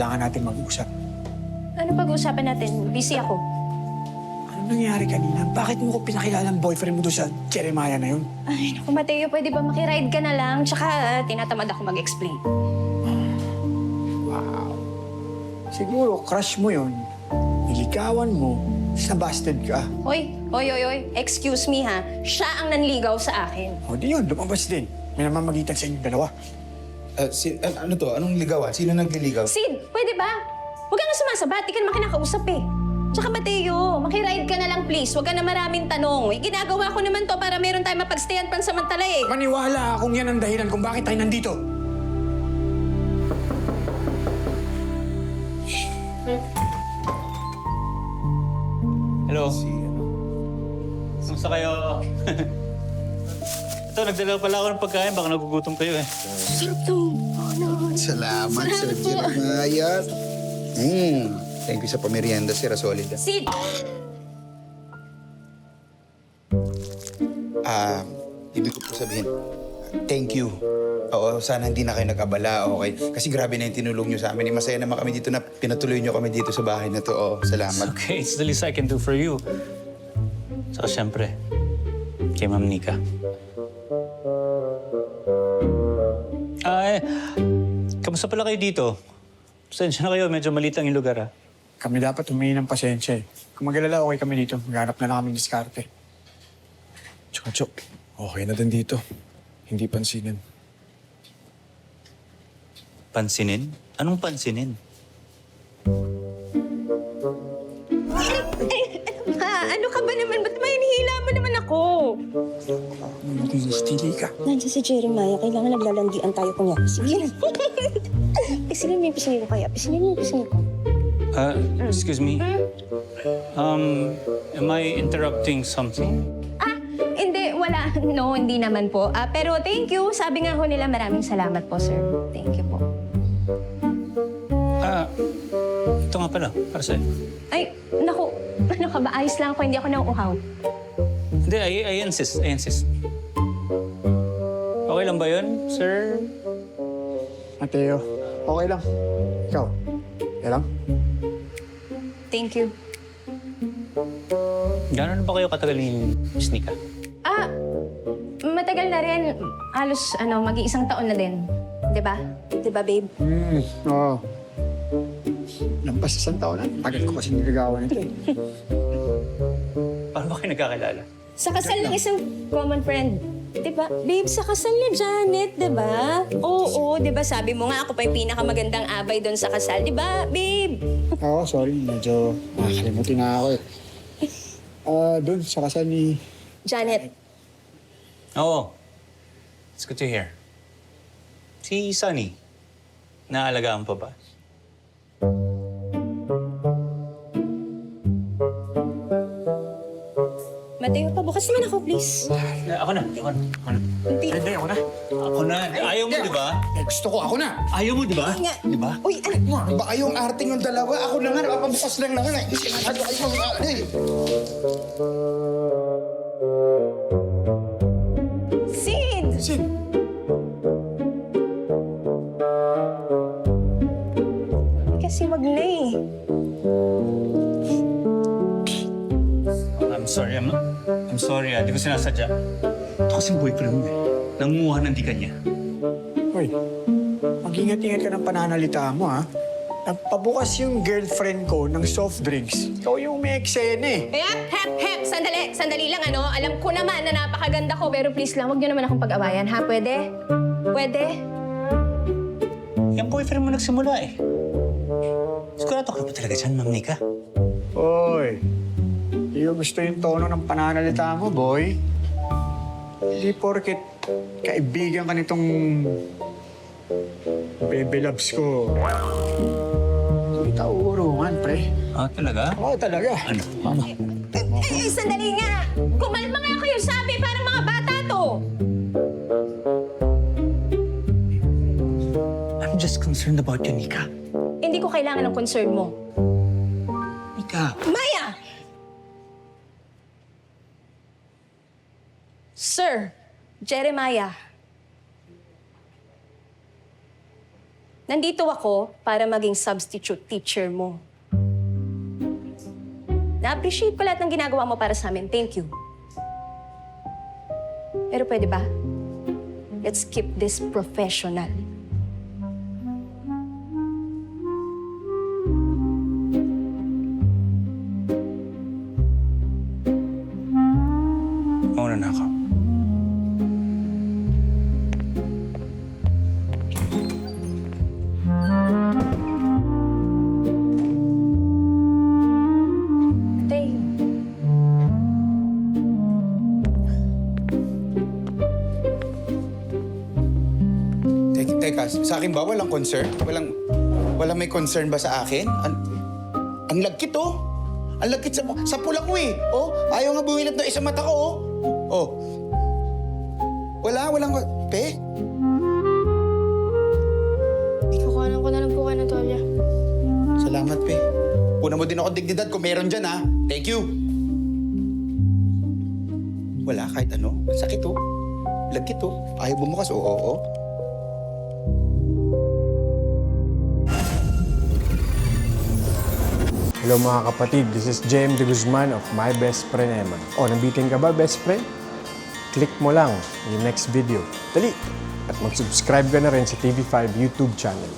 kailangan natin mag-usap. Ano pag-uusapan natin? Busy ako. Ano nangyari kanina? Bakit mo ko pinakilala ang boyfriend mo doon sa Jeremiah na yun? Ay, naku, Mateo, pwede ba makiride ka na lang? Tsaka tinatamad ako mag-explain. Wow. Siguro, crush mo yun. Niligawan mo, nabasted ka. Oy, excuse me ha. Siya ang nanligaw sa akin. O di yun, lumabas din. May namamagitan sa inyong dalawa. Ano to? Anong ligawan? Sino nagliligaw? Sid, pwede ba? Huwag kang sumasabat, di ka naman kinakausap eh. Tsaka Mateo, makiride ka na lang please. Huwag ka na maraming tanong. Eh, ginagawa ko naman to para meron tayong mapagstayan pansamantala eh. Maniwala akong yan ang dahilan kung bakit tayo nandito. Hello. Kamusta kayo? Ito, nagdala pala ako ng pagkain. Baka nagugutom kayo eh. Sarap to. Salamat, Sir Jeremiah. Thank you sa pamerienda, Sir Solid. Sid! Ibig ko po sabihin, thank you. Oo, sana hindi na kayo nag-abala, okay? Kasi grabe na yung tinulong nyo sa amin. Masaya naman kami dito na pinatuloy nyo kami dito sa bahay na to. Oh, salamat. Okay, it's the least I can do for you. Saka siyempre, kay Ma'am Nika. Kamusta pala kayo dito? Pasensya na kayo, medyo maliit lang yung lugar Kami dapat humingi ng pasensya eh. Kung mag-alala, okay kami dito. Maghanap na lang kami ng diskarte. Tsaka, Chok, okay na din dito. Hindi pansinin. Pansinin? Anong pansinin? Ano ka ba naman? Ba't may hinihila mo naman ako? Stili ka. Nandiyan si Jeremiah. Kailangan naglalandian tayo kunya. Sige na. Pisinin mo yung pisingin ko kaya. Pisinin mo yung pisingin ko. Excuse me. Am I interrupting something? Hindi. Wala. No, hindi naman po. Pero thank you. Sabi nga ho nila maraming salamat po, sir. Thank you po. Ito nga pala, para sa'yo. Ay, naku. Ano ka ba? Ayos lang ako. Hindi ako nauuhaw. Hindi, I insist. I insist. Okay lang ba yun, sir? Mateo, okay lang. Ikaw, okay lang? Thank you. Gano'n ba kayo katagal ni Miss Nika? Matagal na rin. Halos, mag-iisang taon na din. Diba? Diba, babe? Oo. Lampas sa isang taon na. Tagal ko kasi nilagawan nito eh. Paano ba kayo nagkakilala? Sa kasal ng isang common friend. Diba? Babe, sa kasal ni Janet, diba? Oo, diba? Sabi mo nga ako pa yung pinakamagandang abay doon sa kasal. Diba, babe? Oo, sorry. Medyo nakakalimutin na ako eh. Doon, sa kasal ni... Janet. Oo. It's good to hear. Si Sunny, naalagaan pa ba? Mateo, pabukas naman ako, please. Ako na. Hindi, ako na. Ako na. Ayaw mo, di ba? Eh, gusto ko, ako na. Ayaw mo, di ba? Nga. Di ba? Uy, ano? Baka yung arting yung dalawa, ako na nga, napapabukas lang naman. Sid! Sin, Kasi wag na eh. I'm sorry, Di ko sinasadya. Ito kasing boyfriend mo eh. Nangunguha ng di kanya. hoy. Mag-ingat-ingat ka ng pananalita mo, ha? Nagpabukas yung girlfriend ko ng soft drinks. Ikaw yung may eksena eh. Hep! Sandali lang, Alam ko naman na napakaganda ko, pero please lang, wag niyo naman akong pag-awayan, ha? Pwede? Pwede? Yung boyfriend mo nagsimula eh. Sigurado ka na ba talaga dyan, Ma'am Nika? Hoy, hindi ko gusto yung tono ng pananalita mo, boy. Hindi porket kaibigan ka nitong baby loves ko. Hindi kita uurungan, pre. Talaga? Oo, talaga. Ano? Sandali nga! Kumalma nga kayo, sabi, parang mga bata to! I'm just concerned about you, Nika. Hindi ko kailangan ng concern mo. Nika. Maya! Sir, Jeremiah. Nandito ako para maging substitute teacher mo. Na-appreciate ko lahat ng ginagawa mo para sa amin. Thank you. Pero pwede ba? Let's keep this professional. Mauna na ako. Tay. Teka, sa akin ba walang concern? Walang may concern ba sa akin? Ang lagkit, oh. Ang lagkit sa pula ko, eh. Oh, ayaw nga bumilat ng isang mata ko, oh. Oh. Walang... Pe? Kukuhanan ko na lang po kayo ng tolya. Salamat, Pe. Una mo din ako dignidad kung meron dyan, ha? Thank you. Wala, kahit ano. Ang sakit, oh. Lagkit, oh. Ayaw bumukas, oo. Hello mga kapatid, this is JM De Guzman of My Best Friend Eman. O, nabitin ka ba, best friend? Click mo lang yung next video. Dali! At mag-subscribe ka na rin sa TV5 YouTube channel.